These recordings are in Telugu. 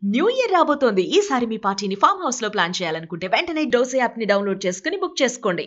న్యూ ఇయర్ రాబోతోంది. ఈసారి మీ పార్టీని ఫామ్ హౌస్ లో ప్లాన్ చేయాలనుకుంటే వెంటనే డోసే యాప్ ని డౌన్లోడ్ చేసుకుని బుక్ చేసుకోండి.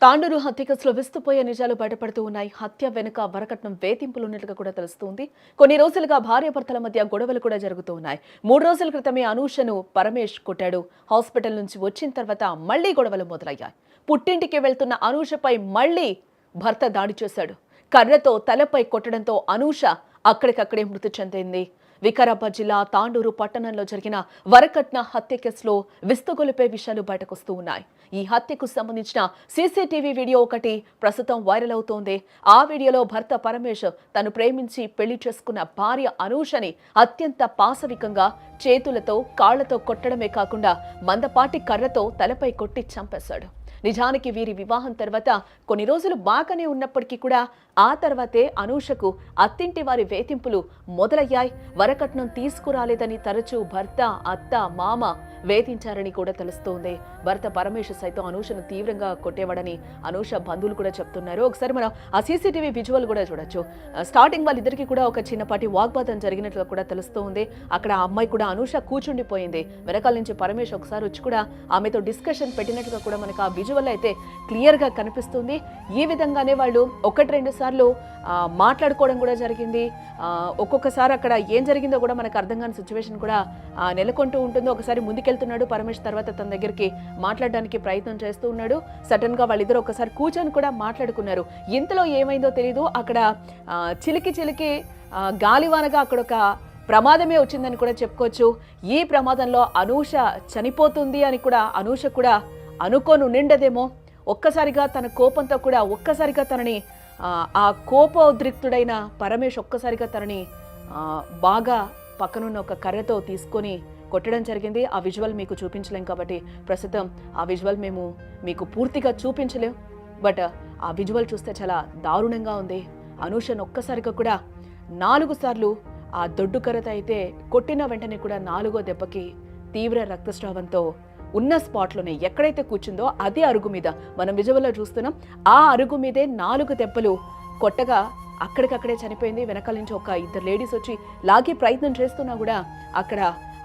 తాండూరు హత్య కేసులో విస్తుపోయే నిజాలు బయటపడుతూ ఉన్నాయి. హత్య వెనుక వరకట్నం వేధింపులున్నట్లుగా కూడా తెలుస్తోంది. కొన్ని రోజులుగా భార్యాభర్తల మధ్య గొడవలు కూడా జరుగుతూ ఉన్నాయి. 3 రోజుల క్రితమే అనూషను పరమేష్ కొట్టాడు. హాస్పిటల్ నుంచి వచ్చిన తర్వాత మళ్లీ గొడవలు మొదలయ్యాయి. పుట్టింటికి వెళ్తున్న అనూషపై మళ్లీ భర్త దాడి చేశాడు. కర్రతో తలపై కొట్టడంతో అనూష అక్కడికక్కడే మృతి చెందింది. వికారాబాద్ జిల్లా తాండూరు పట్టణంలో జరిగిన వరకట్న హత్య కేసులో విస్తుగొలిపే విషయాలు బయటకొస్తూ ఉన్నాయి. ఈ హత్యకు సంబంధించిన సీసీటీవీ వీడియో ఒకటి ప్రస్తుతం వైరల్ అవుతోంది. ఆ వీడియోలో భర్త పరమేష్ తను ప్రేమించి పెళ్లి చేసుకున్న భార్య అనూషని అత్యంత పాశవికంగా చేతులతో కాళ్లతో కొట్టడమే కాకుండా మందపాటి కర్రతో తలపై కొట్టి చంపేశాడు. నిజానికి వీరి వివాహం తర్వాత కొన్ని రోజులు బాగానే ఉన్నప్పటికీ కూడా ఆ తర్వాతే అనూషకు అత్తింటి వారి వేధింపులు మొదలయ్యాయి. వరకట్నం తీసుకురాలేదని తరచూ భర్త, అత్త, మామ వేధించారని కూడా తెలుస్తోంది. భర్త పరమేష్ సైతం అనూషను తీవ్రంగా కొట్టేవాడని అనూష బంధువులు కూడా చెప్తున్నారు. ఒకసారి మనం ఆ సీసీటీవీ విజువల్ కూడా చూడొచ్చు. స్టార్టింగ్ వాళ్ళిద్దరికీ కూడా ఒక చిన్నపాటి వాగ్వాదం జరిగినట్లుగా కూడా తెలుస్తోంది. అక్కడ ఆ అమ్మాయి కూడా అనూష కూర్చుండిపోయింది. వెనకాల నుంచి పరమేష్ ఒకసారి వచ్చి కూడా ఆమెతో డిస్కషన్ పెట్టినట్టుగా కూడా మనకు ఆ విజువల్ అయితే క్లియర్ గా కనిపిస్తుంది. ఈ విధంగానే వాళ్ళు 1-2 సార్లు మాట్లాడుకోవడం కూడా జరిగింది. ఒక్కొక్కసారి అక్కడ ఏం జరిగిందో కూడా మనకు అర్థం కాని సిచ్యువేషన్ కూడా నెలకొంటూ ఉంటుంది. ఒకసారి ముందుకెళ్తున్నాడు పరమేష్, తర్వాత తన దగ్గరికి మాట్లాడడానికి ప్రయత్నం చేస్తూ ఉన్నాడు. సడన్ గా వాళ్ళిద్దరు ఒకసారి కూర్చొని కూడా మాట్లాడుకున్నారు. ఇంతలో ఏమైందో తెలియదు. అక్కడ చిలికి గాలివానగా అక్కడ ఒక ప్రమాదమే వచ్చిందని కూడా చెప్పుకోవచ్చు. ఈ ప్రమాదంలో అనూష చనిపోతుంది అని కూడా అనూష కూడా అనుకోను నిండదేమో. ఒక్కసారిగా తన కోపంతో కూడా ఒక్కసారిగా తనని ఆ కోపోద్రిక్తుడైన పరమేష్ ఒక్కసారిగా తనని బాగా పక్కనున్న ఒక కర్రతో తీసుకొని కొట్టడం జరిగింది. ఆ విజువల్ మీకు చూపించలేం కాబట్టి ప్రస్తుతం ఆ విజువల్ మేము మీకు పూర్తిగా చూపించలేం. బట్ ఆ విజువల్ చూస్తే చాలా దారుణంగా ఉంది. అనూషను ఒక్కసారిగా కూడా 4 సార్లు ఆ దొడ్డు కర్రతో అయితే కొట్టిన వెంటనే కూడా 4వ దెబ్బకి తీవ్ర రక్తస్రావంతో ఉన్న స్పాట్లోనే ఎక్కడైతే కూర్చుందో అదే అరుగు మీద మనం విజువల్లో చూస్తున్నాం. ఆ అరుగు మీదే 4 దెబ్బలు కొట్టగా అక్కడికక్కడే చనిపోయింది. వెనకాల నుంచి ఒక 2 లేడీస్ వచ్చి లాగే ప్రయత్నం చేస్తున్నా కూడా అక్కడ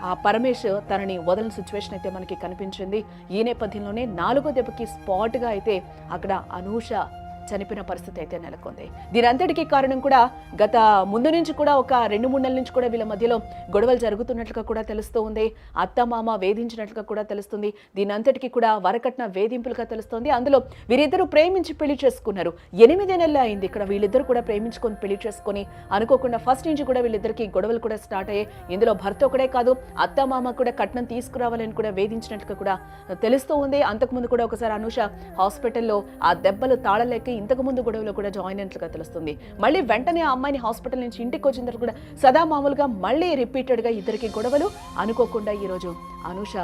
ఆ పరమేష్ తనని వదలని సిచ్యువేషన్ అయితే మనకి కనిపించింది. ఈ నేపథ్యంలోనే 4వ దెబ్బకి స్పాట్గా అయితే అక్కడ అనూష చనిపోయిన పరిస్థితి అయితే నెలకొంది. దీని అంతటికీ కారణం కూడా గత ముందు నుంచి కూడా ఒక 2-3 నెలల నుంచి కూడా వీళ్ళ మధ్యలో గొడవలు జరుగుతున్నట్లుగా కూడా తెలుస్తూ ఉంది. అత్తమామ వేధించినట్లుగా కూడా తెలుస్తుంది. దీని అంతటికీ కూడా వరకట్న వేధింపులుగా తెలుస్తోంది. అందులో వీరిద్దరూ ప్రేమించి పెళ్లి చేసుకున్నారు. 8 నెలలు అయింది ఇక్కడ వీళ్ళిద్దరు కూడా ప్రేమించుకొని పెళ్లి చేసుకొని. అనుకోకుండా ఫస్ట్ నుంచి కూడా వీళ్ళిద్దరికి గొడవలు కూడా స్టార్ట్ అయ్యాయి. ఇందులో భర్త ఒకడే కాదు, అత్తమామ కూడా కట్నం తీసుకురావాలని కూడా వేధించినట్లుగా కూడా తెలుస్తూ ఉంది. అంతకుముందు కూడా ఒకసారి అనూష హాస్పిటల్లో ఆ దెబ్బలు తాళలేక ఇంతకు ముందు గొడవలో కూడా జాయిన్ అయినట్లుగా తెలుస్తుంది. మళ్ళీ వెంటనే ఆ అమ్మాయిని హాస్పిటల్ నుంచి ఇంటికి వచ్చిన తర్వాత కూడా సదా మామూలుగా మళ్ళీ రిపీటెడ్ గా ఇద్దరికి గొడవలు. అనుకోకుండా ఈ రోజు అనూష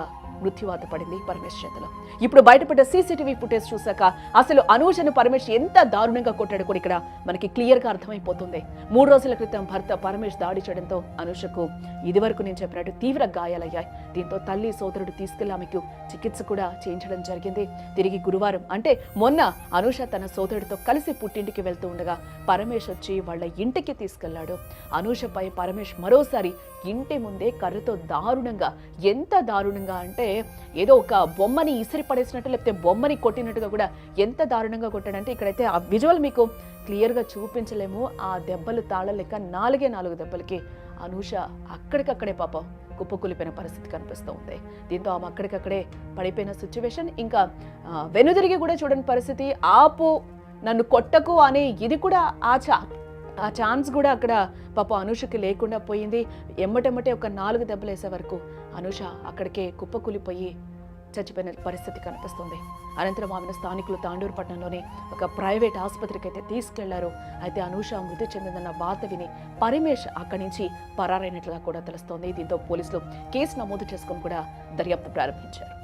మృత్యువాత పడింది పరమేష్ చేతిలో. ఇప్పుడు బయటపడ్డ సీసీటీవీ ఫుటేజ్ చూసాక అసలు అనూషను పరమేష్ ఎంత దారుణంగా కొట్టాడు కూడా ఇక్కడ మనకి క్లియర్ గా అర్థమైపోతుంది. 3 రోజుల క్రితం భర్త పరమేష్ దాడి చేయడంతో అనూషకు ఇదివరకు నేను చెప్పినట్టు తీవ్ర గాయాలయ్యాయి. దీంతో తల్లి సోదరుడు తీసుకెళ్లి ఆమెకు చికిత్స కూడా చేయించడం జరిగింది. తిరిగి గురువారం అంటే మొన్న అనూష తన సోదరుడితో కలిసి పుట్టింటికి వెళ్తూ ఉండగా పరమేష్ వచ్చి వాళ్ళ ఇంటికి తీసుకెళ్లాడు. అనూషపై పరమేష్ మరోసారి ఇంటి ముందే కర్రతో దారుణంగా, ఎంత దారుణంగా అంటే ఏదో ఒక బొమ్మని ఇసిరి పడేసినట్టు లేకపోతే బొమ్మని కొట్టినట్టుగా కూడా ఎంత దారుణంగా కొట్టాడంటే ఇక్కడైతే ఆ విజువల్ మీకు క్లియర్ గా చూపించలేము. ఆ దెబ్బలు తాళలేక 4 దెబ్బలకి అనూష అక్కడికక్కడే పాపం కుప్పకూలిపోయిన పరిస్థితి కనిపిస్తూ ఉంది. దీంతో ఆమె అక్కడికక్కడే పడిపోయిన సిచ్యువేషన్. ఇంకా వెనుదిరిగి కూడా చూడని పరిస్థితి. ఆపు, నన్ను కొట్టకు అనే ఇది కూడా ఆ ఛాన్స్ కూడా అక్కడ పాప అనూషకి లేకుండా పోయింది. ఎమ్మటెమ్మటే ఒక 4 దెబ్బలు వేసే వరకు అనూష అక్కడికే కుప్పకూలిపోయి చచ్చిపోయిన పరిస్థితి కనిపిస్తుంది. అనంతరం ఆమెను స్థానికులు తాండూరు పట్టణంలోని ఒక ప్రైవేట్ ఆసుపత్రికి అయితే తీసుకెళ్లారు. అయితే అనూష మృతి చెందిందన్న వార్త విని పరమేష్ అక్కడి నుంచి పరారైనట్లుగా కూడా తెలుస్తోంది. దీంతో పోలీసులు కేసు నమోదు చేసుకుని కూడా దర్యాప్తు ప్రారంభించారు.